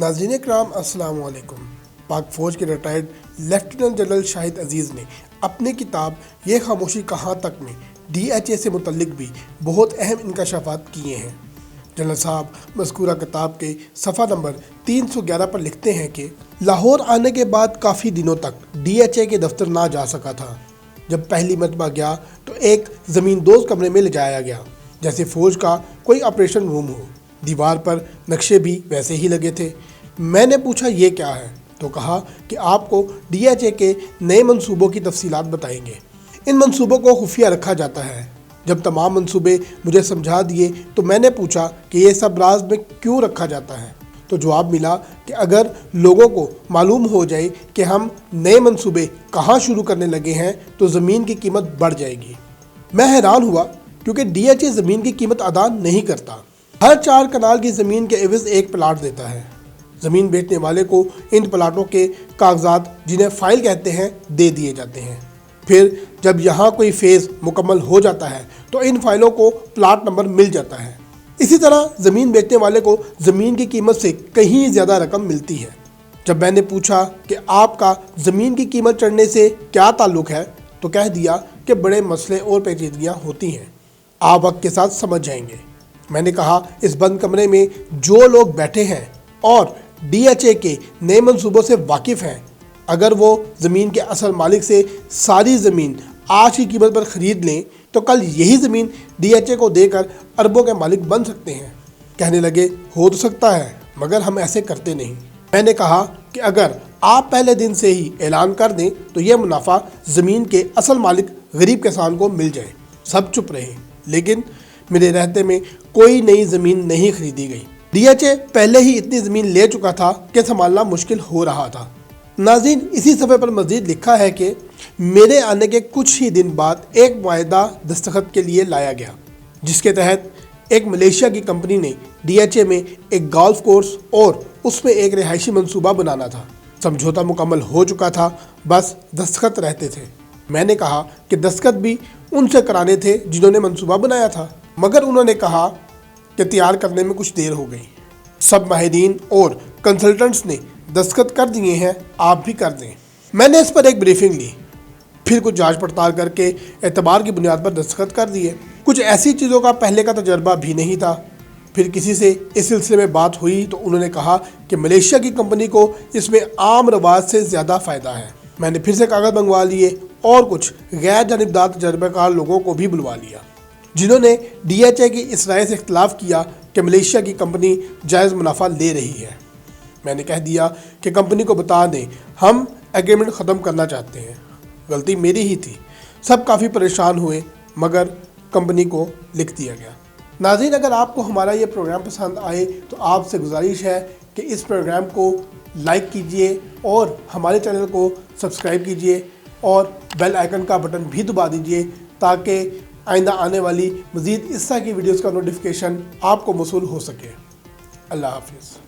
नाज़रीन इकराम अस्सलाम वालेकुम। पाक फ़ौज के रिटायर्ड लेफ्टिनेंट जनरल शाहिद अजीज़ ने अपनी किताब ये खामोशी कहाँ तक में DHA से मुतल्लिक भी बहुत अहम इंकशाफात किए हैं। जनरल साहब मज़कूरा किताब के सफ़ा नंबर 311 पर लिखते हैं कि लाहौर आने के बाद काफ़ी दिनों तक DHA के दफ्तर ना जा सका था। जब पहली मरतबा गया तो एक ज़मीन दोज़ कमरे में ले जाया गया, जैसे फ़ौज का कोई ऑपरेशन रूम हो। दीवार पर नक्शे भी वैसे ही लगे थे। मैंने पूछा ये क्या है, तो कहा कि आपको DHA के नए मंसूबों की तफसीलात बताएंगे। इन मंसूबों को खुफिया रखा जाता है। जब तमाम मंसूबे मुझे समझा दिए तो मैंने पूछा कि ये सब राज में क्यों रखा जाता है, तो जवाब मिला कि अगर लोगों को मालूम हो जाए कि हम नए मंसूबे कहाँ शुरू करने लगे हैं तो ज़मीन की कीमत बढ़ जाएगी। मैं हैरान हुआ क्योंकि DHA ज़मीन की कीमत अदा नहीं करता। हर 4 कनाल की ज़मीन के एवज़ एक प्लाट देता है। ज़मीन बेचने वाले को इन प्लाटों के कागजात, जिन्हें फ़ाइल कहते हैं, दे दिए जाते हैं। फिर जब यहाँ कोई फ़ेज़ मुकम्मल हो जाता है तो इन फ़ाइलों को प्लाट नंबर मिल जाता है। इसी तरह ज़मीन बेचने वाले को ज़मीन की कीमत से कहीं ज़्यादा रकम मिलती है। जब मैंने पूछा कि आपका ज़मीन की कीमत चढ़ने से क्या ताल्लुक़ है, तो कह दिया कि बड़े मसले और पेचीदगियाँ होती हैं, आप वक्त के साथ समझ जाएंगे। मैंने कहा इस बंद कमरे में जो लोग बैठे हैं और DHA के नए मंसूबों से वाकिफ़ हैं, अगर वो ज़मीन के असल मालिक से सारी ज़मीन आज की कीमत पर ख़रीद लें तो कल यही ज़मीन DHA को देकर अरबों के मालिक बन सकते हैं। कहने लगे हो तो सकता है, मगर हम ऐसे करते नहीं। मैंने कहा कि अगर आप पहले दिन से ही ऐलान कर दें तो यह मुनाफा ज़मीन के असल मालिक गरीब किसान को मिल जाए। सब चुप रहे, लेकिन मेरे रहते में कोई नई ज़मीन नहीं खरीदी गई। DHA पहले ही इतनी ज़मीन ले चुका था कि संभालना मुश्किल हो रहा था। नाज़रीन, इसी सफ़े पर मज़ीद लिखा है कि मेरे आने के कुछ ही दिन बाद एक मुआहदा दस्तखत के लिए लाया गया, जिसके तहत एक मलेशिया की कंपनी ने DHA में एक गोल्फ कोर्स और उसमें एक रिहायशी मंसूबा बनाना था। समझौता मुकम्मल हो चुका था, बस दस्तखत रहते थे। मैंने कहा कि दस्तखत भी उनसे कराने थे जिन्होंने मंसूबा बनाया था, मगर उन्होंने कहा कि तैयार करने में कुछ देर हो गई। सब माहिरीन और कंसल्टेंट्स ने दस्तखत कर दिए हैं, आप भी कर दें। मैंने इस पर एक ब्रीफिंग ली, फिर कुछ जांच पड़ताल करके एतबार की बुनियाद पर दस्तखत कर दिए। कुछ ऐसी चीज़ों का पहले का तजर्बा भी नहीं था। फिर किसी से इस सिलसिले में बात हुई तो उन्होंने कहा कि मलेशिया की कंपनी को इसमें आम रवाज से ज़्यादा फ़ायदा है। मैंने फिर से कागज़ मंगवा लिए और कुछ गैर जानिबदार तजर्बाकार लोगों को भी बुलवा लिया, जिन्होंने DHA की इस राय से इख्तलाफ किया कि मलेशिया की कंपनी जायज़ मुनाफा ले रही है। मैंने कह दिया कि कंपनी को बता दें हम एग्रीमेंट ख़त्म करना चाहते हैं। गलती मेरी ही थी। सब काफ़ी परेशान हुए, मगर कंपनी को लिख दिया गया। नाज़रीन, अगर आपको हमारा ये प्रोग्राम पसंद आए तो आपसे गुजारिश है कि इस प्रोग्राम को लाइक कीजिए और हमारे चैनल को सब्सक्राइब कीजिए और बेल आइकन का बटन भी दबा दीजिए, ताकि आइंदा आने वाली मज़ीद इस तरह की वीडियोज़ का नोटिफिकेशन आपको मौसूल हो सके। अल्लाह हाफिज़।